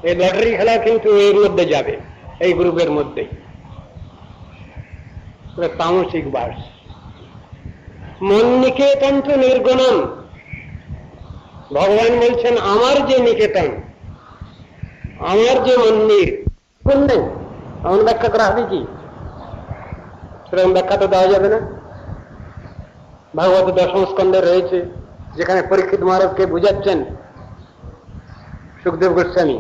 এই লটারি খেলা কিন্তু এর মধ্যে যাবে, এই গ্রুপের মধ্যেই। তামসিক বাস। মন নিকেতন তো নির্গুণম। ভগবান বলছেন আমার যে নিকেতন, আমার যে মন্দির, কোন নেই, এমন ব্যাখ্যা করা হবে কি? সেরকম ব্যাখ্যা তো দেওয়া যাবে না। ভাগবত দশম স্কন্ধে রয়েছে, যেখানে পরীক্ষিত মহারাজকে বুঝাচ্ছেন সুখদেব গোস্বামী,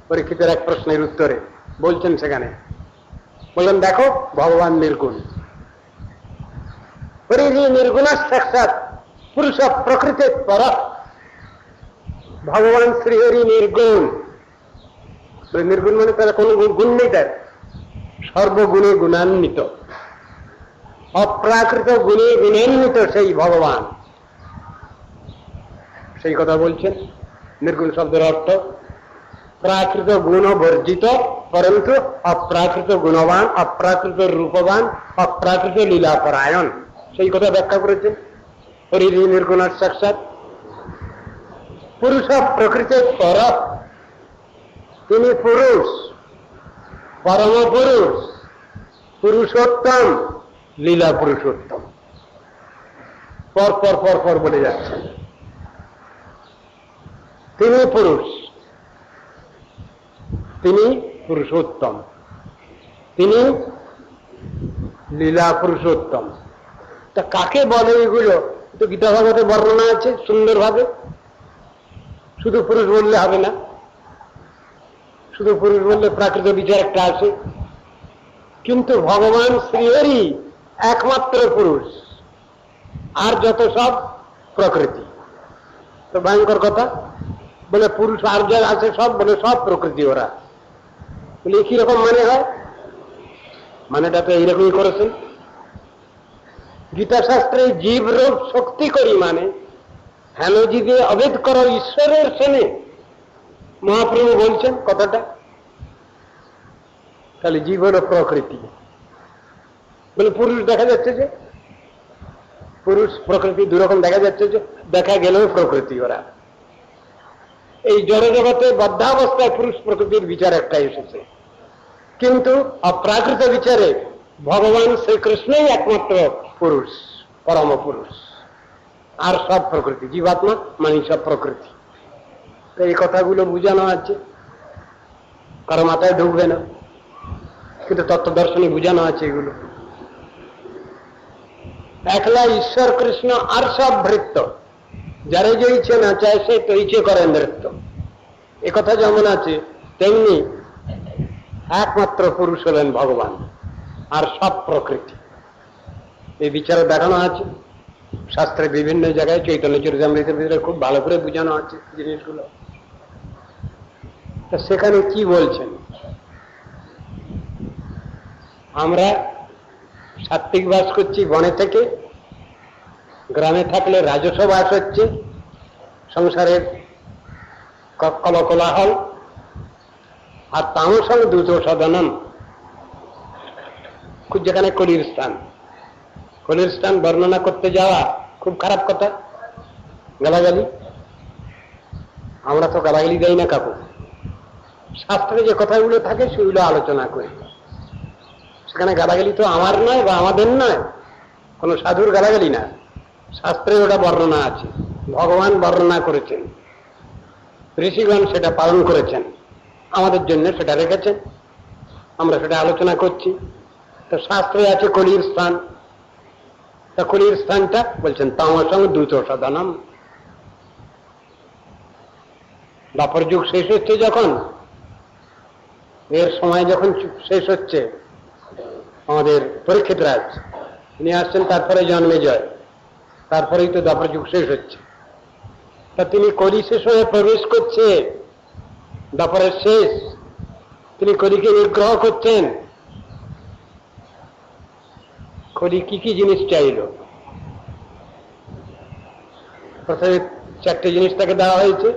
পরীক্ষিতের এক প্রশ্নের উত্তরে বলছেন, সেখানে বললেন দেখো ভগবান নির্গুণ, নির্গুণ সাক্ষাৎ পুরুষ প্রকৃতির পর। ভগবান শ্রীহরি নির্গুণ। নির্গুণ মানে তার কোন গুণ নেই, তার সর্বগুণে গুণান্বিত, অপ্রাকৃত গুণে গুণান্বিত সেই ভগবান। সেই কথা বলছেন। নির্গুণ শব্দের অর্থ প্রাকৃত গুণ বর্জিত, পরন্তু অপ্রাকৃত গুণবান, অপ্রাকৃত রূপবান, অপ্রাকৃত লীলাপরায়ণ, সেই কথা ব্যাখ্যা করেছেন। হরি নির্গুণ সাক্ষাৎ পুরুষ প্রকৃতির পর। তিনি পুরুষ, পরম পুরুষ, পুরুষোত্তম, লীলা পুরুষোত্তম। পর পর পর পর বলে যাচ্ছেন। তিনি পুরুষ, তিনি পুরুষোত্তম, তিনি লীলা পুরুষোত্তম। তা কাকে বলে এগুলো? তো গীতা ভাগবতে বর্ণনা আছে সুন্দরভাবে। শুধু পুরুষ বললে হবে না, শুধু পুরুষ বললে প্রাকৃত বিচার একটা আছে, কিন্তু ভগবান শ্রীহরি একমাত্র পুরুষ, আর যত সব প্রকৃতি। তো ভয়ঙ্কর কথা, বলে পুরুষ আর যা আছে সব, বলে সব প্রকৃতি ওরা। বলে কি রকম মানে হয়? মানেটা তো এইরকমই করেছেন। গীতা শাস্ত্রে জীব রূপ শক্তি করি মানে হেন জীবে অভেদ করো ঈশ্বরের সেনে, মহাপ্রভু বলছেন কথাটা। তাহলে জীব হল প্রকৃতি। বলে পুরুষ দেখা যাচ্ছে যে, পুরুষ প্রকৃতি দুরকম দেখা যাচ্ছে যে, দেখা গেলেও প্রকৃতি ওরা। এই জড় জগতে বদ্ধাবস্থায় পুরুষ প্রকৃতির বিচার একটা এসেছে, কিন্তু অপ্রাকৃত বিচারে ভগবান শ্রীকৃষ্ণই একমাত্র পুরুষ, পরম পুরুষ, আর সব প্রকৃতি। জীবাত্মা মানে সব প্রকৃতি। তো এই কথাগুলো বুঝানো আছে, কারো মাথায় ঢুকবে না, কিন্তু তত্ত্ব দর্শনে বুঝানো আছে এগুলো। একলা ঈশ্বর কৃষ্ণ আর সব ভৃত্য, যারে যে ইচ্ছে না চায় সে তো ইচ্ছে করে নৃত্য। এ কথা যেমন আছে, তেমনি একমাত্র পুরুষ হলেন ভগবান, আর সব প্রকৃতি। এই বিচারে দেখানো আছে শাস্ত্রে বিভিন্ন জায়গায়। চৈতন্য চরিতামৃতের ভিতরে খুব ভালো করে বোঝানো আছে জিনিসগুলো। তা সেখানে কি বলছেন? আমরা সাত্ত্বিক বাস করছি বনে থেকে, গ্রামে থাকলে রাজস্ব বাস হচ্ছে, সংসারের কলকোলাহল। আর তামসং দ্রুত সদনম, খুব যেখানে কলির স্থান। কলির স্থান বর্ণনা করতে যাওয়া খুব খারাপ কথা, গালাগালি। আমরা তো গালাগালি দেই না কাকু, শাস্ত্রে যে কথাগুলো থাকে সেগুলো আলোচনা করি। সেখানে গালাগালি তো আমার নয় বা আমাদের নয়, কোন সাধুর গালাগালি না, শাস্ত্রে ওটা বর্ণনা আছে, ভগবান বর্ণনা করেছেন, ঋষিগণ সেটা পালন করেছেন, আমাদের জন্য সেটা রেখেছেন, আমরা সেটা আলোচনা করছি। তো শাস্ত্রে আছে কলির স্থান, তা কলির স্থানটা বলছেন তামসং দ্রুত সদনম। দ্বাপর যুগ শেষ হচ্ছে যখন, এর সময় যখন শেষ হচ্ছে, আমাদের পরীক্ষিত রাজ উনি আসছেন, তারপরে জন্মেজয়, তারপরেই তো দ্বাপর যুগ শেষ হচ্ছে। তা তিনি কলি শেষ হয়ে প্রবেশ করছে, দ্বাপরের শেষ, তিনি কলিকে নিগ্রহ করছেন। কলি কি কি জিনিস চাইল? প্রথমে চারটে জিনিস তাকে দেওয়া হয়েছে।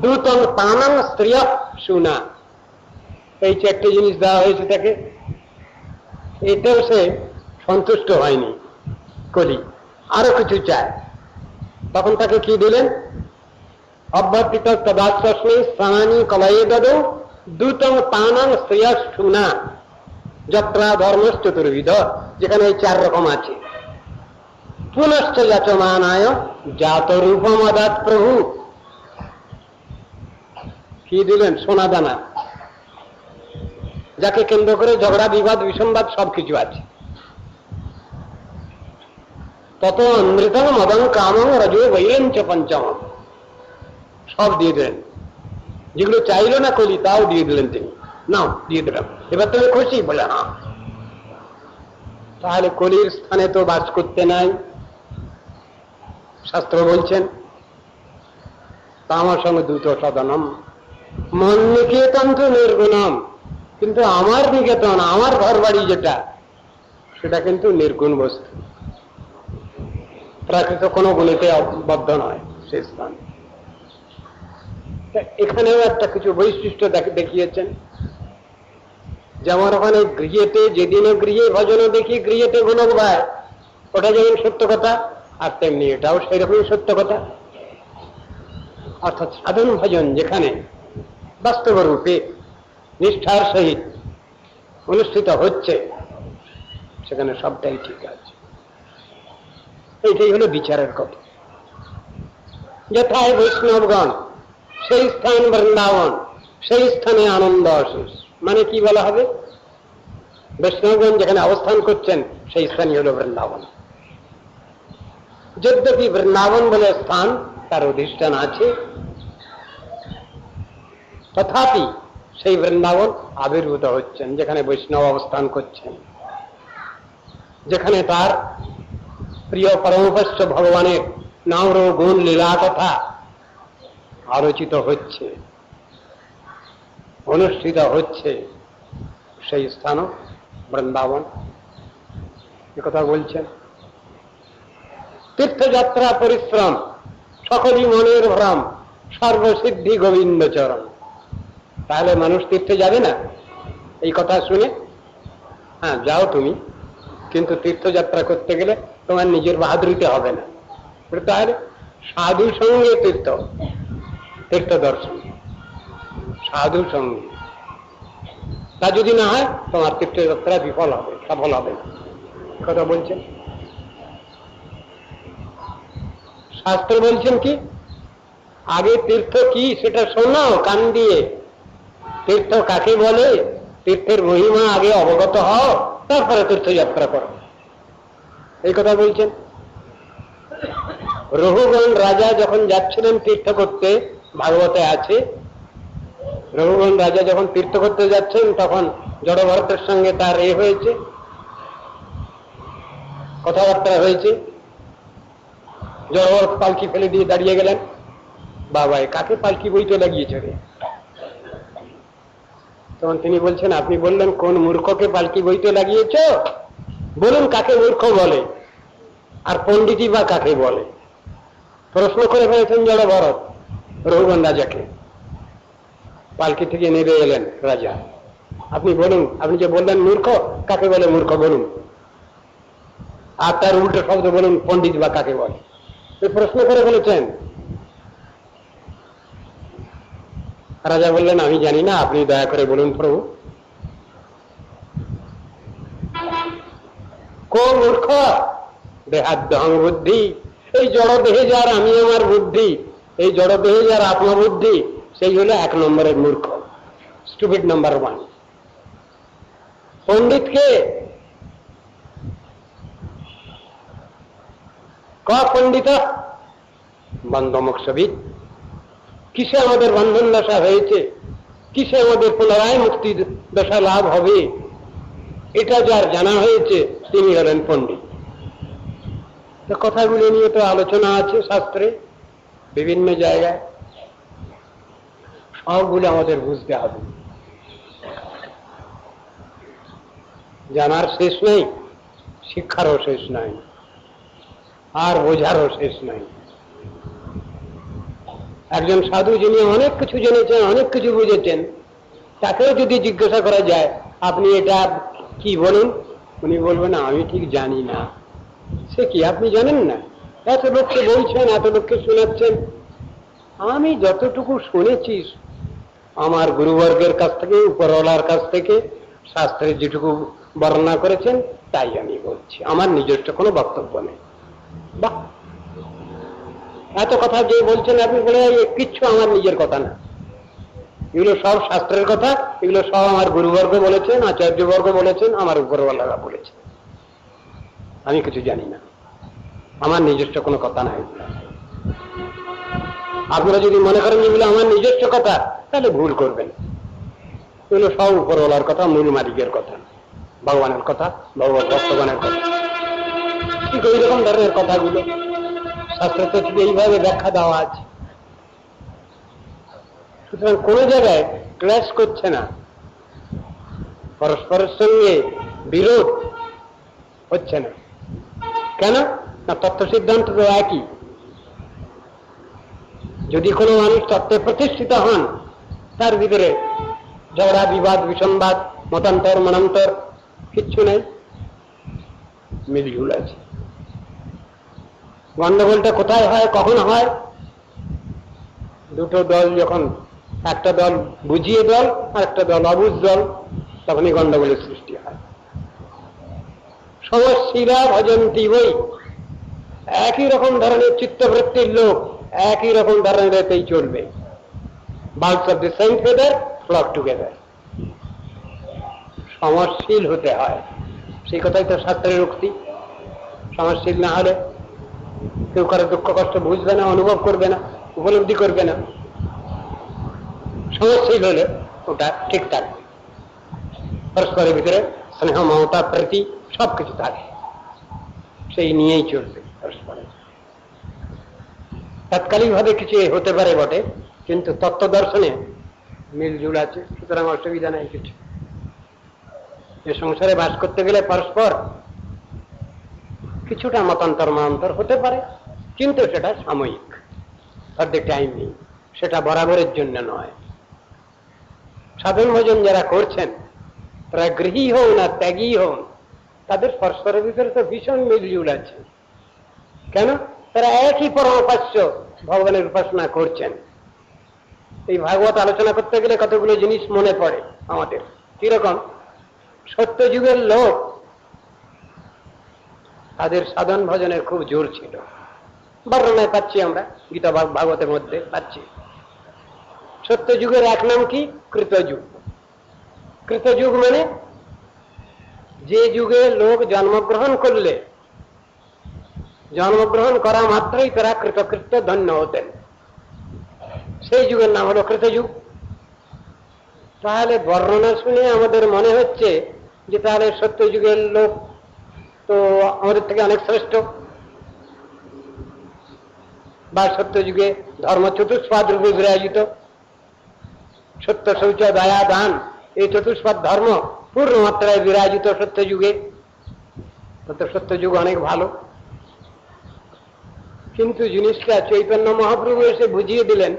দ্রুতং পানং স্ত্রিয় সুনা, এই চারটে জিনিস দেওয়া হয়েছে তাকে। এটাও সে সন্তুষ্ট হয়নি কলি, আরো কিছু চায়। তখন তাকে কি দিলেন? অভ্যর্থিত তদাশ্রমে স্থানানি কলয়ে দদৌ দ্রুতং তানাং শ্রেয়ষ্ঠুনা যাত্রা ধর্ম চতুর্বিধ, যেখানে এই 4 রকম আছে। পুনশ্চ যাচমানায় জাত রূপমাদাত প্রভু, কি দিলেন? সোনা দানা, যাকে কেন্দ্র করে ঝগড়া বিবাদ বিসম্বাদ সবকিছু আছে। তত অমৃতং মদং কামং রজো বৈরঞ্চ পঞ্চম, সব দিয়ে দিলেন। যেগুলো চাইল না কলি তাও দিয়ে দিলেন তিনি, নাও দিয়ে দিলাম, এবার তুমি খুশি? বলে হ্যাঁ। তাহলে কলির স্থানে তো বাস করতে নাই, শাস্ত্র বলছেন তামার সঙ্গে দ্রুত সদনম মন নিকেতন তো নির্গুণম, কিন্তু আমার নিকেতন, আমার ঘর বাড়ি যেটা, সেটা কিন্তু নির্গুণ বস্তু, প্রাকৃত কোনো গুণেতে বদ্ধ নয় সে স্থান। এখানেও একটা কিছু বৈশিষ্ট্য দেখিয়েছেন। যেমন ওখানে গৃহেতে, যেদিনও গৃহে ভজন দেখি গৃহেতে গুণক ভাই, ওটা যেমন সত্য কথা, আর তেমনি এটাও সেই রকমই সত্য কথা। অর্থাৎ সাধন ভজন যেখানে বাস্তব রূপে নিষ্ঠার সহিত অনুষ্ঠিত হচ্ছে, সেখানে সবটাই ঠিক আছে। এইটাই হলো বিচারের কথা। যথায় বৈষ্ণবগণ, সেই স্থান বৃন্দাবন, সেই স্থানে আনন্দ অশেষ। মানে কি বলা হবে? বৈষ্ণবগণ যেখানে অবস্থান করছেন সেই স্থানই হল বৃন্দাবন। যদ্যপি বৃন্দাবন বলে স্থান তার অধিষ্ঠান আছে, তথাপি সেই বৃন্দাবন আবির্ভূত হচ্ছেন যেখানে বৈষ্ণব অবস্থান করছেন, যেখানে তার প্রিয় পরমপস্য ভগবানের নাম গুণ লীলা কথা আলোচিত হচ্ছে, অনুষ্ঠিত হচ্ছে, সেই স্থান বৃন্দাবন। একথা বলছেন। তীর্থযাত্রা পরিশ্রম, সকলই মনের ভ্রম, সর্বসিদ্ধি গোবিন্দ চরণ। তাহলে মানুষ তীর্থে যাবে না এই কথা শুনে? হ্যাঁ, যাও তুমি, কিন্তু তীর্থযাত্রা করতে গেলে তোমার নিজের বাহাদুরিতে হবে না। তাহলে সাধু সঙ্গে তীর্থ, তীর্থ দর্শন সাধু সঙ্গে, তা যদি না হয় তোমার তীর্থযাত্রা বিফল হবে, সফল হবে না। কথা বলছেন শাস্ত্র। বলছেন কি? আগে তীর্থ কি সেটা শোনো কান দিয়ে। তীর্থ কাকে বলে, তীর্থের মহিমা আগে অবগত হও, তারপরে তীর্থযাত্রা করো, এই কথা বলছেন। রঘুগণ রাজা যখন যাচ্ছিলেন তীর্থ করতে, ভাগবতে আছে, রঘুগণ রাজা যখন তীর্থ করতে যাচ্ছেন তখন জড়ভরতের সঙ্গে তার হয়েছে, কথাবার্তা হয়েছে। জড়ভরত পালকি ফেলে দিয়ে দাঁড়িয়ে গেলেন। বাবা, কাকে পালকি বইতে লাগিয়েছে রে? তখন তিনি বলছেন, আপনি বললেন কোন মূর্খকে পালকি বইতে লাগিয়েছ? বলুন কাকে মূর্খ বলে, আর পণ্ডিতই বা কাকে বলে? প্রশ্ন করে ফেলেছেন জড়ভরত রঘুগণ রাজাকে। পালকি থেকে নেমে এলেন রাজা। আপনি বলুন, আপনি যে বললেন মূর্খ, কাকে বলে মূর্খ বলুন, আর তার উল্টো শব্দ বলুন পণ্ডিত বা কাকে বলে। প্রশ্ন করে ফেলেছেন। রাজা বললেন, আমি জানি না, আপনি দয়া করে বলুন প্রভু। কোন মূর্খ? দেহাদ্যহং বুদ্ধি, এই জড় দেহে যার আমি আমার বুদ্ধি, এই জড় দেহে যার আত্মবুদ্ধি, সেই হলো 1 নম্বরের মূর্খ, স্টুপিড নাম্বার 1। পণ্ডিতকে ক পণ্ডিত বন্ধমোক্ষবিদ, কিসে আমাদের বন্ধন দশা হয়েছে, কিসে আমাদের পুনরায় মুক্তি দশা লাভ হবে, এটা যার জানা হয়েছে তিনি হলেন পণ্ডিত। তো কথাগুলি নিয়ে তো আলোচনা আছে শাস্ত্রে বিভিন্ন জায়গায়, সবগুলো আমাদের বুঝতে হবে। জানার শেষ নেই, শিক্ষারও শেষ নাই, আর বোঝারও শেষ নাই। একজন সাধু যিনি অনেক কিছু জেনেছেন, অনেক কিছু বুঝেছেন, তাকেও যদি জিজ্ঞাসা করা যায় আপনি এটা কি বলুন, উনি বলবেন আমি ঠিক জানি না। সে কি আপনি জানেন না? এত লোককে বলছেন, এত লোককে শোনাচ্ছেন, আমি যতটুকু শুনেছি আমার গুরুবর্গের কাছ থেকে, উপরওয়ালার কাছ থেকে, শাস্ত্রে যেটুকু বর্ণনা করেছেন তাই আমি বলছি, আমার নিজস্ব কোনো বক্তব্য নেই। বাহ, এত কথা যে বলছেন আপনি, বলে কিচ্ছু আমার নিজের কথা না, এগুলো সব শাস্ত্রের কথা, এগুলো সব আমার গুরুবর্গ বলেছেন, আচার্যবর্গ বলেছেন, আমার উপরওয়ালারা বলেছেন, আমি কিছু জানি না, আমার নিজস্ব কোনো কথা নাই। আপনারা যদি মনে করেন যেগুলো আমার নিজস্ব কথা তাহলে ভুল করবেন, এগুলো সব উপরওয়ালার কথা, মূল মালিকের কথা, ভগবানের কথা, ভগবৎগণের কথা। ঠিক ওই রকম ধরনের কথাগুলো শাস্ত্রতে ঠিক এইভাবে ব্যাখ্যা দেওয়া আছে। সুতরাং কোন জায়গায় ক্লাস করছে না, পরস্পরের সঙ্গে বিরোধ হচ্ছে না। কেন না, তত্ত্ব সিদ্ধান্ত তো একই। যদি কোনো মানুষ তত্ত্বে প্রতিষ্ঠিত হন, তার ভিতরে ঝগড়া, বিবাদ, বিসংবাদ, মতান্তর, মনান্তর কিচ্ছু নেই, মিলঝুল আছে। গন্ডগোলটা কোথায় হয়, কখন হয়? দুটো দল যখন, একটা দল বুঝিয়ে দল আর একটা দল অবুঝ দল, তখনই গন্ডগোলের সৃষ্টি হয়। সমশিলা ভজন্তি বই, একই রকম ধরনের চিত্তবৃত্তির লোক একই রকম ধরনের এতেই চলবে। Birds of the same feather flock together. সমশীল হতে হয়, সেই কথাই তো শাস্ত্রের উক্তি। সমশীল না হলে কেউ কারো দুঃখ কষ্ট বুঝবে না, অনুভব করবে না, উপলব্ধি করবে না। সমশীল হলে ওটা ঠিক থাকবে, পরস্পরের ভিতরে স্নেহ, মমতা, প্রীতি সবকিছু থাকে, সেই নিয়েই চলবে পরস্পরের। তাৎকালিক ভাবে কিছু হতে পারে বটে, কিন্তু তত্ত্ব দর্শনে মিলজুল আছে, সুতরাং অসুবিধা নেই কিছু। এ সংসারে বাস করতে গেলে পরস্পর কিছুটা মতান্তর মতান্তর হতে পারে, কিন্তু সেটা সাময়িক, ফর দ্য টাইম নেই, সেটা বরাবরের জন্য নয়। সাধন ভজন যারা করছেন, তারা গৃহী হন আর ত্যাগী হন, তাদের পরস্পরের ভিতরে তো ভীষণ মিলজুল আছে। কেন? তারা একই পরমোপাস্য ভগবানের উপাসনা করছেন। এই ভাগবত আলোচনা করতে গেলে কতগুলো জিনিস মনে পড়ে আমাদের। কিরকম? সত্যযুগের লোক, তাদের সাধন ভজনের খুব জোর ছিল, বর্ণনায় পাচ্ছি আমরা, গীতা ভাগবতের মধ্যে পাচ্ছি। সত্যযুগের এক নাম কি? কৃতযুগ। কৃতযুগ মানে যে যুগে লোক জন্মগ্রহণ করলে, জন্মগ্রহণ করা মাত্রই তারা কৃতকৃত্য ধন্য হতেন, সেই যুগের নাম হলো কৃতযুগ। তাহলে বর্ণনা শুনে আমাদের মনে হচ্ছে যে তাহলে সত্যযুগের লোক তো আমাদের থেকে অনেক শ্রেষ্ঠ, বা সত্যযুগে ধর্ম চতুষ্পাদ রূপে বিরাজিত, সত্য, শৌচ, দয়া, দান, এই চতুষ্পাদ ধর্ম পূর্ণ মাত্রায় বিরাজিত সত্যযুগে, তত সত্যযুগ অনেক ভালো। কিন্তু জিনিসটা চৈতন্য মহাপ্রভু এসে বুঝিয়ে দিলেন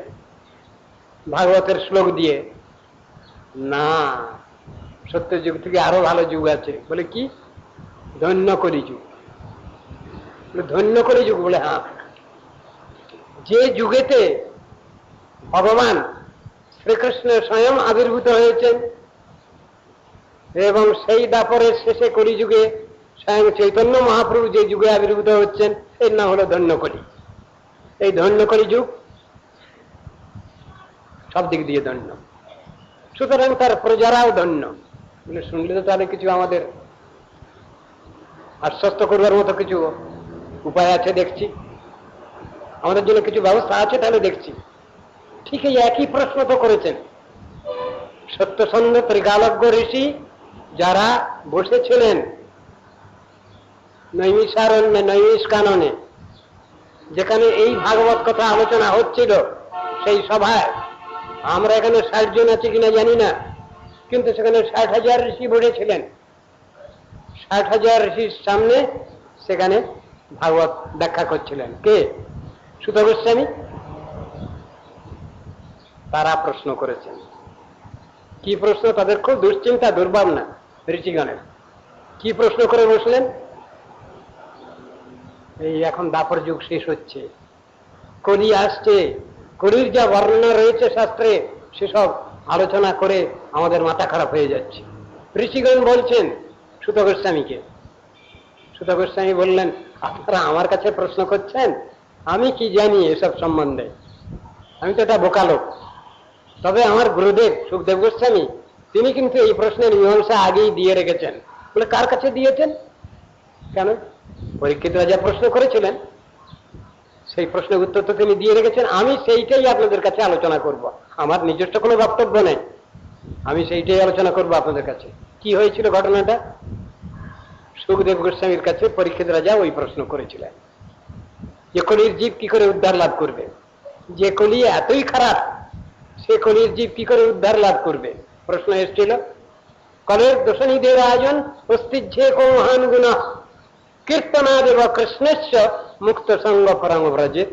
ভাগবতের শ্লোক দিয়ে, না, সত্যযুগ থেকে আরো ভালো যুগ আছে। বলে কি? ধন্য কলি যুগ। ধন্য কলি যুগ বলে হ্যাঁ, যে যুগেতে ভগবান শ্রীকৃষ্ণ স্বয়ং আবির্ভূত হয়েছেন, এবং সেই দাপরের শেষে কলিযুগে স্বয়ং চৈতন্য মহাপ্রভু যে যুগে আবির্ভূত হচ্ছেন, এর নাম হলো ধন্যকলি। এই ধন্যকলি যুগ সব দিক দিয়ে ধন্য, সুতরাং তার প্রজারাও ধন্য। বলে শুনলে তো তাহলে কিছু আমাদের আশ্বস্ত করবার মতো কিছু উপায় আছে দেখছি, আমাদের জন্য কিছু ব্যবস্থা আছে তাহলে দেখছি। ঠিক এই একই প্রশ্ন তো করেছেন সত্যসন্ধ ত্রিকালজ্ঞ ঋষি, যারা বসেছিলেন নৈমিষারণ্যে, নৈমিষ কাননে, যেখানে এই ভাগবত কথা আলোচনা হচ্ছিল, সেই সভায় আমরা এখানে 60 জন আছি কিনা জানি না, কিন্তু সেখানে 60,000 ঋষি বসেছিলেন। 60,000 ঋষির সামনে সেখানে ভাগবত ব্যাখ্যা করছিলেন কে? সুত গোস্বামী। তারা প্রশ্ন করেছেন। কি প্রশ্ন? তাদের খুব দুশ্চিন্তা, দুর্ভাবনা ঋষিগণের। কি প্রশ্ন করে বসলেন? এই এখন দাপর যুগ শেষ হচ্ছে, কলি আসছে, কলির যা বর্ণনা রয়েছে শাস্ত্রে সেসব আলোচনা করে আমাদের মাথা খারাপ হয়ে যাচ্ছে। ঋষিগণ বলছেন সুত গোস্বামীকে, সুত গোস্বামী বললেন, আপনারা আমার কাছে প্রশ্ন করছেন, আমি কি জানি এসব সম্বন্ধে, আমি তো এটা বোকা লোক। তবে আমার গুরুদেব সুখদেব গোস্বামী তিনি কিন্তু এই প্রশ্নের মীমাংসা আগেই দিয়ে রেখেছেন। বলে কার কাছে দিয়েছেন? কেন? পরীক্ষিত রাজা প্রশ্ন করেছিলেন, সেই প্রশ্নের উত্তর তো তিনি দিয়ে রেখেছেন। আমি সেইটাই আপনাদের কাছে আলোচনা করব, আমার নিজস্ব কোনো বক্তব্য নেই, আমি সেইটাই আলোচনা করব আপনাদের কাছে। কি হয়েছিল ঘটনাটা? সুখদেব গোস্বামীর কাছে পরীক্ষিত রাজা ওই প্রশ্ন করেছিলেন যে কলির জীব কি করে উদ্ধার লাভ করবে, যে কলি এতই খারাপ সে কলির জীব কি করে উদ্ধার লাভ করবে। প্রশ্ন এসেছিল, কলের দোষণীদের আয়োজন অস্তিহ্যে কো মহান গুণ কীর্তনাদেব কৃষ্ণস্য মুক্ত সঙ্গ পরম ব্রজে।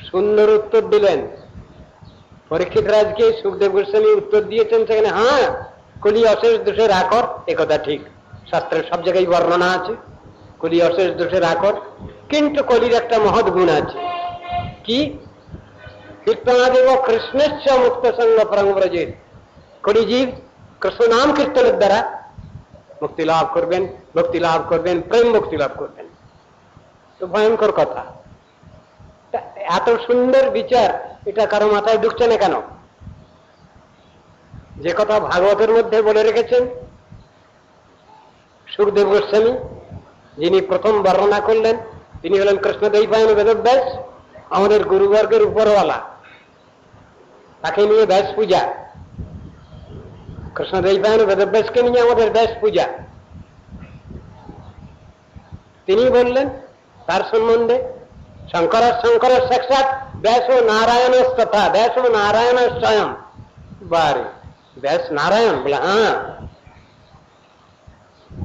সুন্দর উত্তর দিলেন পরীক্ষিত রাজকে। সুখদেব গোস্বামী উত্তর দিয়েছেন সেখানে, হ্যাঁ কলি অশেষ দোষের আকর, একথা ঠিক, শাস্ত্রের সব জায়গায় বর্ণনা আছে কলি অশেষ দোষের আকর, কিন্তু কলির একটা মহৎ গুণ আছে। কি? কীর্তনাদেব কৃষ্ণস্য মুক্ত সঙ্গ পরম ব্রজে। কলিজীব কৃষ্ণ নাম কীর্তনের দ্বারা মুক্তি লাভ করবেন, ভক্তি লাভ করবেন, প্রেম মুক্তি লাভ করবেন। তো ভয়ঙ্কর কথা, এত সুন্দর বিচার এটা কারো মাথায় ঢুকছে না কেন? যে কথা ভাগবতের মধ্যে বলে রেখেছেন সুখদেব গোস্বামী, যিনি প্রথম বর্ণনা করলেন তিনি হলেন কৃষ্ণদ্বৈপায়ন বেদব্যাস, আমাদের গুরুবর্গের উপরওয়ালা, তাকে নিয়ে ব্যাস পূজা। কৃষ্ণদ্বৈপায়ন বেদব্যাসকে নিয়ে আমাদের ব্যাস পূজা। তিনি বললেন তার সম্বন্ধে, শঙ্কর সাক্ষাৎ ব্যাস ও নারায়ণ তথা, ব্যাস ও নারায়ণ স্বয়ং। বারে ব্যাস নারায়ণ? বলে হ্যাঁ।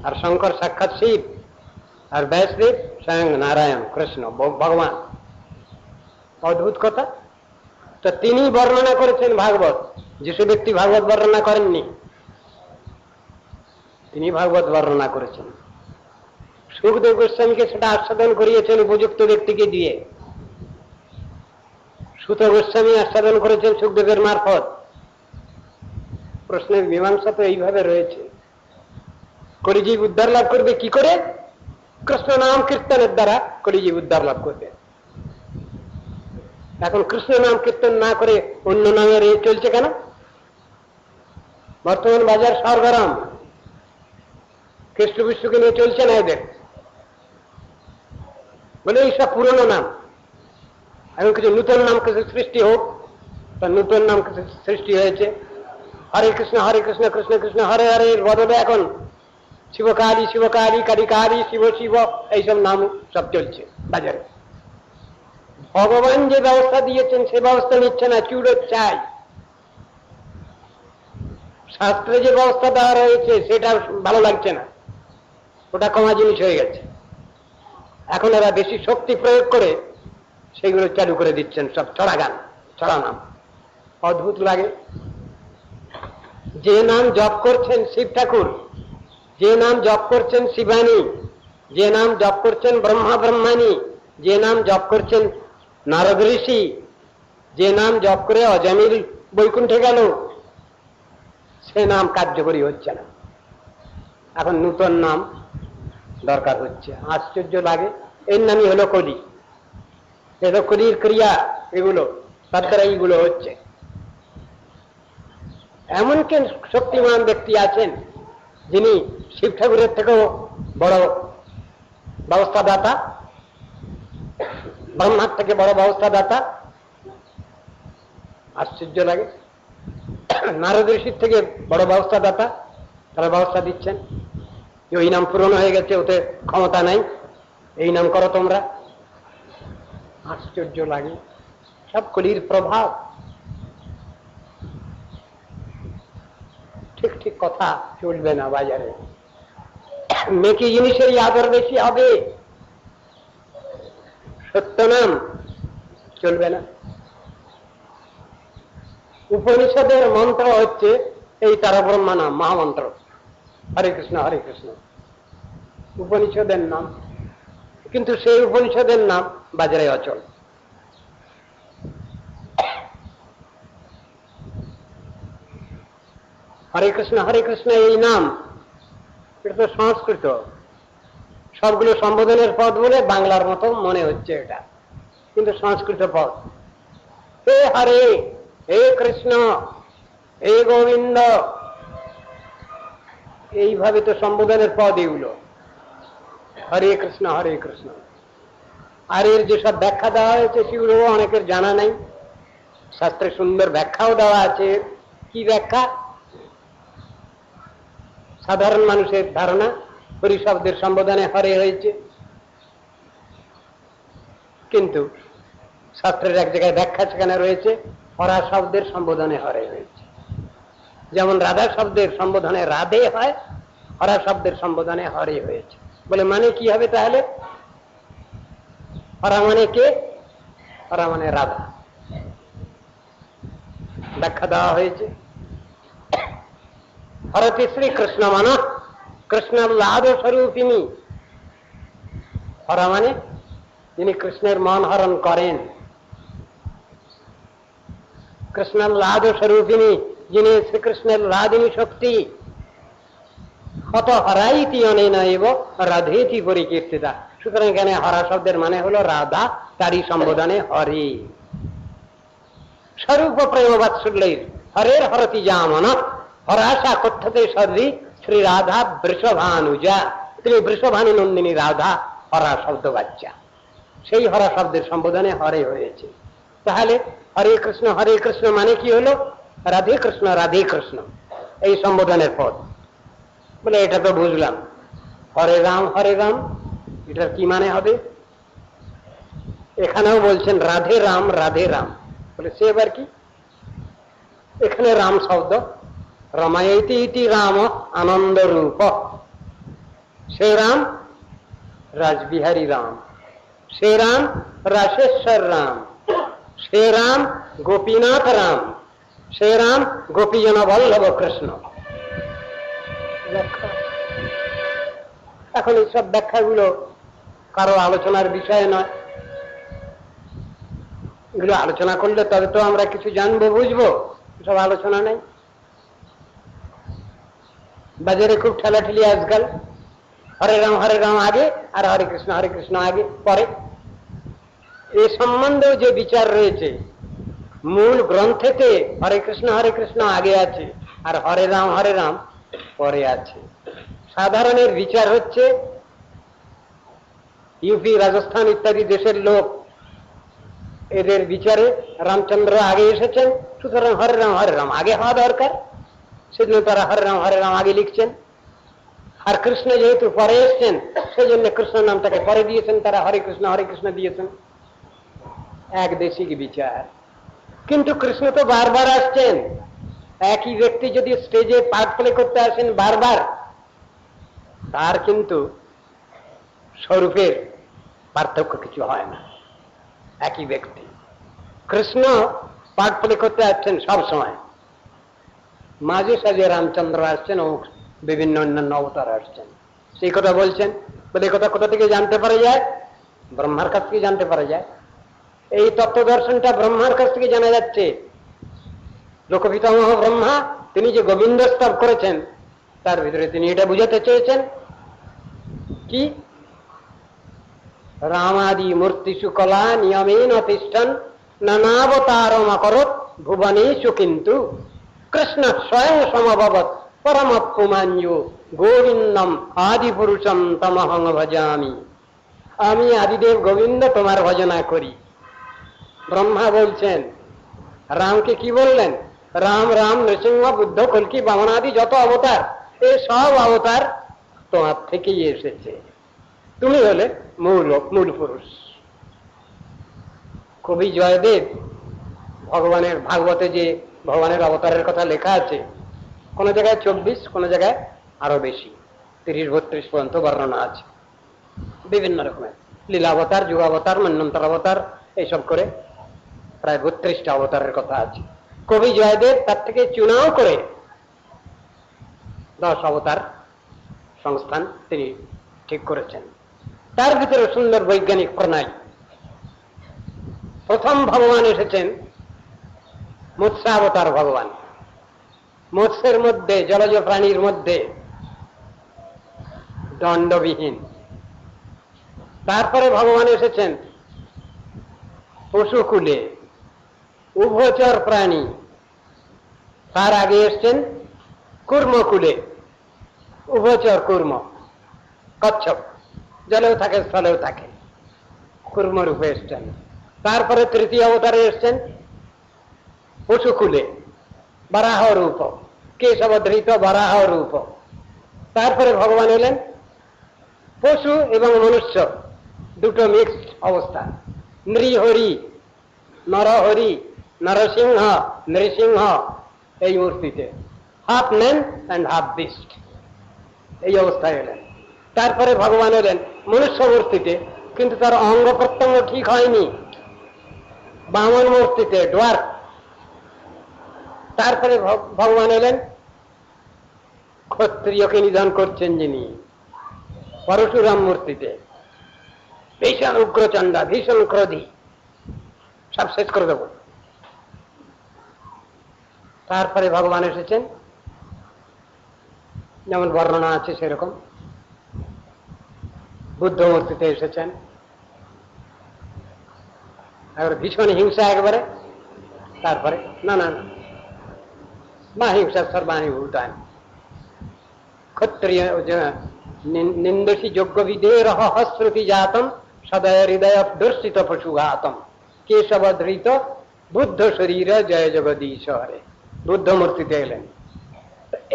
আর শঙ্কর সাক্ষাৎ শিব, আর ব্যাসদেব স্বয়ং নারায়ণ কৃষ্ণ ভগবান। অদ্ভুত কথা। তো তিনি বর্ণনা করেছেন ভাগবত, যেসব ব্যক্তি ভাগবত বর্ণনা করেননি তিনি ভাগবত বর্ণনা করেছেন। সুখদেব গোস্বামীকে সেটা আস্বাদন করিয়েছেন উপযুক্ত ব্যক্তিকে দিয়ে। সুত গোস্বামী আস্বাদন করেছেন সুখদেবের মারফত। প্রশ্নের মীমাংসা তো এইভাবে রয়েছে, কলিজীব উদ্ধার লাভ করবে কি করে? কৃষ্ণ নাম কীর্তনের দ্বারা কলিজীব উদ্ধার লাভ করবে। এখন কৃষ্ণ নাম কীর্তন না করে অন্য নামের চলছে কেন? বর্তমান বাজার সরগরম, কৃষ্ণ বিশ্বকে নিয়ে চলছে না এদের। বলে এইসব পুরনো নাম, এখন কিছু নূতন নাম কিছু সৃষ্টি হোক, তার নূতন নাম কিছু সৃষ্টি হয়েছে। হরে কৃষ্ণ কৃষ্ণ কৃষ্ণ হরে হরে বদলে এখন শিবকালী শিবকালী কালী কালী শিব শিব এইসব নাম সব চলছে বাজারে। ভগবান যে ব্যবস্থা দিয়েছেন সে ব্যবস্থা নিচ্ছে না, চুড়ো চাই। শাস্ত্রে যে ব্যবস্থা দেওয়া রয়েছে সেটা ভালো লাগছে না, ওটা কমা জিনিস হয়ে গেছে। এখন এরা বেশি শক্তি প্রয়োগ করে সেগুলো চালু করে দিচ্ছেন, সব ছড়া গান ছড়া নাম। অদ্ভুত লাগে। যে নাম জপ করছেন শিব ঠাকুর, যে নাম জপ করছেন শিবানী, যে নাম জপ করছেন ব্রহ্মা ব্রহ্মাণী, যে নাম জপ করছেন নারদ ঋষি, যে নাম জপ করে অজামিল বৈকুণ্ঠে গেল, সে নাম কার্যকরী হচ্ছে না। এখন নূতন নাম দরকার হচ্ছে। আশ্চর্য লাগে। এর নামই হলো কলি। এত কলির ক্রিয়া এগুলো, তার দ্বারা এইগুলো হচ্ছে। এমন কি শক্তিমান ব্যক্তি আছেন যিনি শিব ঠাকুরের থেকেও বড় ব্যবস্থাদাতা, ব্রহ্মার থেকে বড় ব্যবস্থাদাতা। আশ্চর্য লাগে। নারদ ঋষির থেকে বড় ব্যবস্থাদাতা, তারা ব্যবস্থা দিচ্ছেন। ওই নাম পুরনো হয়ে গেছে, ওতে ক্ষমতা নাই, এই নাম করো তোমরা। আশ্চর্য লাগে। সব কলির প্রভাব। ঠিক ঠিক কথা চলবে না বাজারে। মেকি জিনিসেরই আদর বেশি হবে, সত্য নাম চলবে না। উপনিষদের মন্ত্র হচ্ছে এই তারা ব্রহ্মা নাম, মহামন্ত্র হরে কৃষ্ণ উপনিষদের নাম। কিন্তু সেই উপনিষদের নাম বাজারে অচল। হরে কৃষ্ণ এই নাম, এটা তো সংস্কৃত, সবগুলো সম্বোধনের পদ বলে বাংলার মতো মনে হচ্ছে এটা, কিন্তু সংস্কৃত পদ। হে হরে, হে কৃষ্ণ, হে গোবিন্দ, এইভাবে তো সম্বোধনের পদ এগুলো, হরে কৃষ্ণ হরে কৃষ্ণ। আর এর যেসব ব্যাখ্যা দেওয়া হয়েছে সেগুলো অনেকের জানা নেই, শাস্ত্রে সুন্দর ব্যাখ্যাও দেওয়া আছে। কি ব্যাখ্যা? সাধারণ মানুষের ধারণা হরি শব্দের সম্বোধনে হরে হয়েছে, কিন্তু শাস্ত্রের এক জায়গায় ব্যাখ্যা সেখানে রয়েছে হরা শব্দের সম্বোধনে হরে হয়েছে। যেমন রাধা শব্দের সম্বোধনে রাধে হয়, হরা শব্দের সম্বোধনে হরে হয়েছে। বলে মানে কি হবে তাহলে? হরা মানে কে? হরা মানে রাধা। ব্যাখ্যা দেওয়া হয়েছে হরতি শ্রী কৃষ্ণ মান কৃষ্ণাহ্লাদ স্বরূপিণী। হরা মানে যিনি কৃষ্ণের মন হরণ করেন, কৃষ্ণাহ্লাদ স্বরূপিণী যিনি শ্রীকৃষ্ণের লাদিনী শক্তি। কত হরাইতি অনেন এব রাধেতি পরিকীর্তিতা। সুতরাং এখানে হরা শব্দের মানে হলো রাধা, তারই সম্বোধনে হরে। স্বরূপ প্রেম বাৎসল্যের হরের হরতি জামন হরাশা কথ্যতে সর্বি শ্রী রাধা বৃষভানুজা। তিনি বৃষভানু নন্দিনী রাধা হরা শব্দ বাচ্চা, সেই হরা শব্দের সম্বোধনে হরে হয়েছে। তাহলে হরে কৃষ্ণ মানে কি হলো? রাধে কৃষ্ণ এই সম্বোধনের পদ। বলে এটা তো বুঝলাম, হরে রাম এটার কি মানে হবে? এখানেও বলছেন রাধে রাম। বলে সে এবার কি? এখানে রাম শব্দ, রমায়তি ইতি রাম আনন্দ রূপ, সে রাম রাজবিহারী রাম, সে রাম রাশেশ্বর রাম, সে রাম গোপীনাথ রাম, সে রাম গোপীজন বল্লভ কৃষ্ণ। এখন এইসব ব্যাখ্যাগুলো কারো আলোচনার বিষয় নয়, এগুলো আলোচনা করলে তবে তো আমরা কিছু জানবো, বুঝবো। সব আলোচনা নেই। বাজারে খুব ঠেলাঠেলি আজকাল, হরে রাম আগে আর হরে কৃষ্ণ আগে পরে। এ সম্বন্ধেও যে বিচার রয়েছে, মূল গ্রন্থেতে হরে কৃষ্ণ আগে আছে আর হরে রাম পরে আছে। সাধারণের বিচার হচ্ছে ইউপি, রাজস্থান ইত্যাদি দেশের লোক, এদের বিচারে রামচন্দ্র আগে এসেছেন, সুতরাং হরে রাম আগে হওয়া দরকার, সেজন্য তারা হরে রাম আগে লিখছেন। আর কৃষ্ণ যেহেতু পরে এসছেন, সেই জন্য কৃষ্ণ নামটাকে পরে দিয়েছেন, তারা হরে কৃষ্ণ দিয়েছেন। এক দেশিক বিচার। কিন্তু কৃষ্ণ তো বারবার আসছেন। একই ব্যক্তি যদি স্টেজে পার্ট প্লে করতে আসেন বারবার, তার কিন্তু স্বরূপের পার্থক্য কিছু হয় না। একই ব্যক্তি কৃষ্ণ পার্ট প্লে করতে আসছেন সব সময়, মাঝে সাঝে রামচন্দ্র আসছেন ও বিভিন্ন অন্যান্য অবতার আসছেন। সেই কথা বলছেন। বলে কথা কোথা থেকে জানতে পারা যায়? ব্রহ্মার কাছ থেকে জানতে পারা যায়। এই তত্ত্ব দর্শনটা ব্রহ্মার কাছ থেকে জানা যাচ্ছে। লোকপিতামহ ব্রহ্মা তিনি যে গোবিন্দ স্তব করেছেন, তার ভিতরে তিনি এটা বুঝাতে চেয়েছেন কি? রামাদি মূর্তিষু কলা নিয়মেন তিষ্ঠন নানাবতারম অকরৎ ভুবনেষু কিন্তু কৃষ্ণ স্বয়ং সমভবৎ পরম পুমাঞ্জু গোবিন্দম আদি পুরুষম তমহং ভজামি। আমি আদিদেব গোবিন্দ তোমার ভজনা করি। ব্রহ্মা বলছেন, রামকে কি বললেন? রাম নৃসিংহ বুদ্ধ কল্কি বামনাদি যত অবতার, এই সব অবতার তোমার থেকেই এসেছে, তুমি হলে মূল পুরুষ। কবি জয়দেব ভগবানের ভাগবতে যে ভগবানের অবতারের কথা লেখা আছে, কোন জায়গায় 24, কোন জায়গায় আরো বেশি, 30-32 পর্যন্ত বর্ণনা আছে। বিভিন্ন রকমের লীলাবতার, যুগাবতার, মন্বন্তর অবতার, এইসব করে প্রায় 32টা অবতারের কথা আছে। কবি জয়দেব তার থেকে চুনাও করে 10 অবতার সংস্থান তিনি ঠিক করেছেন। তার ভিতরে সুন্দর বৈজ্ঞানিক প্রণালী। প্রথম ভগবান এসেছেন মৎস্যাবতার ভগবান। মৎস্যের মধ্যে, জলজ প্রাণীর মধ্যে দণ্ডবিহীন। তারপরে ভগবান এসেছেন পশুকুলে, উভচর প্রাণী। তার আগে এসছেন কুর্মকুলে, উভচর কুর্ম, কচ্ছপ, জলেও থাকে স্থলেও থাকে, কুর্ম রূপে এসছেন। তারপরে তৃতীয় অবতারে এসছেন পশুকুলে, বরাহ রূপ, কেশবধৃত বরাহ রূপ। তারপরে ভগবান এলেন পশু এবং মনুষ্য দুটো মিক্সড অবস্থা, নৃহরি, নরহরি, নরসিংহ, নৃসিংহ, এই মূর্তিতে, half man and half beast, এই অবস্থায় এলেন। তারপরে ভগবান এলেন মনুষ্য মূর্তিতে, কিন্তু তার অঙ্গ প্রত্যঙ্গ ঠিক হয়নি, বামন মূর্তিতে, ডোয়ার্ফ। তারপরে ভগবান এলেন ক্ষত্রিয়কে নিধন করছেন যিনি, পরশুরাম মূর্তিতে, ভীষণ উগ্রচণ্ডা, ভীষণ ক্রোধী, সব শেষ করে দেব। তারপরে ভগবান এসেছেন যেমন বর্ণনা আছে সেরকম, বুদ্ধ মূর্তিতে এসেছেন, এবার ভীষণ হিংসা একবারে। তারপরে না না না, মা হিংসা সর্বাণী ভূতান, ক্ষত্রিয় নিন্দসি যোগ্য বিধের শ্রুতি জাতম সদয় হৃদয় দর্শিত পশুঘাতম কেশবধৃত বুদ্ধ শরীর জয় জগদীশ হরে। বুদ্ধ মূর্তিতে এলেন।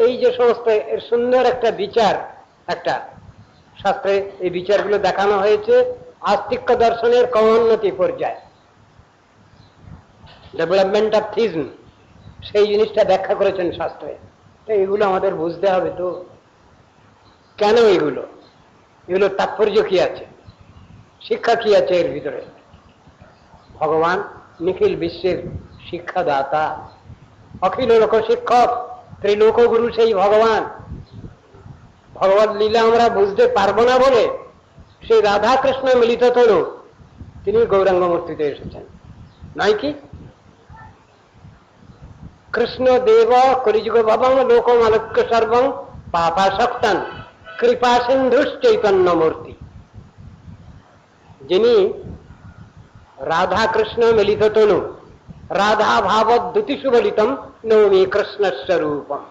এই যে সমস্ত এর সুন্দর একটা বিচার, একটা শাস্ত্রে এই বিচারগুলো দেখানো হয়েছে আস্তিক্য দর্শনের ক্রমোন্নতি পর্যায়ে, ডেভেলপমেন্ট অফ থিজম, সেই জিনিসটা ব্যাখ্যা করেছেন শাস্ত্রে। তো এগুলো আমাদের বুঝতে হবে। তো কেন এগুলো, এগুলোর তাৎপর্য কি আছে, শিক্ষা কি আছে এর ভিতরে? ভগবান নিখিল বিশ্বের শিক্ষাদাতা, অখিল লোক শিক্ষক, ত্রিলোক গুরু সেই ভগবান। ভগবত লীলা আমরা বুঝতে পারবো না বলে সেই রাধা কৃষ্ণ মিলিত তনু তিনি গৌরাঙ্গ মূর্তিতে এসেছেন, নয় কি? কৃষ্ণ দেব কলিযুগ ভবং লোকমালক্য সর্বং পাপাসক্তান কৃপা সিন্ধুষ চৈতন্য মূর্তি। যিনি রাধা কৃষ্ণ মিলিত তনু, রাধা ভাবদ্যুতি সুবলিতম নৌমি কৃষ্ণ স্বরূপম,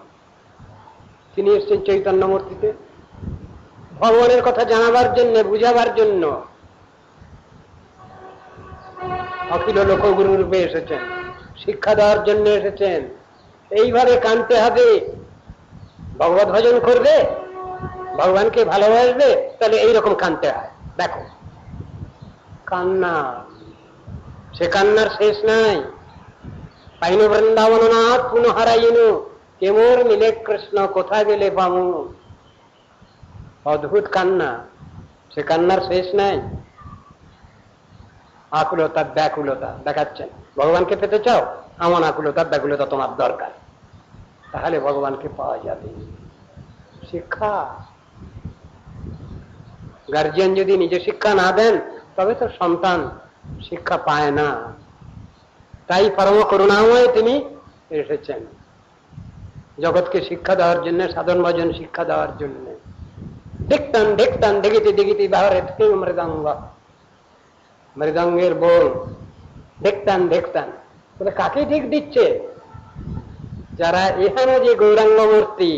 তিনি এসছেন চৈতন্য মূর্তিতে ভগবানের কথা জানাবার জন্য, বুঝাবার জন্য। অখিল লোকগুরু রূপে এসেছেন, শিক্ষা দেওয়ার জন্য এসেছেন। এইভাবে কানতে হবে। ভগবত ভজন করবে, ভগবানকে ভালোবাসবে, তাহলে এইরকম কানতে হয়। দেখো কান্না, সে কান্নার শেষ নাই। পাইনু বৃন্দাবন নাথ পুনঃ হারাইনু, কেমোর মিলে কৃষ্ণ কোথা গেলে পামু। অদ্ভুত কান্না, সে কান্নার শেষ নাই। আকুলতা, ব্যাকুলতা দেখাচ্ছেন। ভগবানকে পেতে চাও, এমন আকুলতা ব্যাকুলতা তোমার দরকার, তাহলে ভগবানকে পাওয়া যাবে। শিক্ষা, গার্জিয়ান যদি নিজে শিক্ষা না দেন তবে তো সন্তান শিক্ষা পায় না। তাই পরম করুণাময় তিনি এসেছেন জগৎকে শিক্ষা দেওয়ার জন্য, সাধন ভজন শিক্ষা দেওয়ার জন্য। দেখতাম দেখতাম দেখিতে দেখিতে বাহারে মৃদঙ্গ, মৃদঙ্গের বোল দেখতাম দেখতাম। বলে কাকে ঠিক দিচ্ছে? যারা এখানে যে গৌরাঙ্গ মূর্তি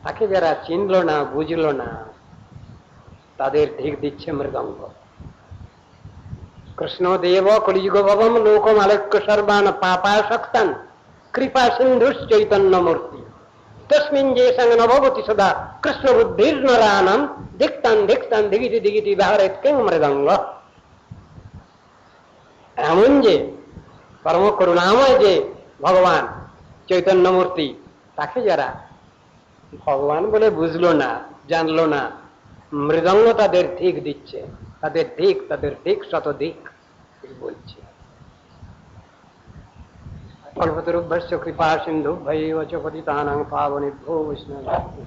তাকে যারা চিনল না, বুঝল না, তাদের ঠিক দিচ্ছে মৃদঙ্গ। কৃষ্ণ দেব কলিযুগ ভবম লোকমালক্য সর্বান পাপাসক্তান কৃপা সিন্ধুষ চৈতন্য মূর্তি তস্মিন যে সঙ্গ নভবতী সদা কৃষ্ণ বুদ্ধির নরানাম দেখতান দেখতান দিগিতি দিগিতি বাহারেত কিং মৃদঙ্গ। এমন যে পরম করুণাময় যে ভগবান চৈতন্য মূর্তি, তাকে যারা ভগবান বলে বুঝলো না, জানলো না, মৃদঙ্গ তাদের দিক দিচ্ছে, তাদের দিক শতদিক বলছে। কল্পতরুভ্যশ্চ কৃপা সিন্ধুভ্যৈব চ পতিতানাং পাবনেভ্যো বৈষ্ণবেভ্যো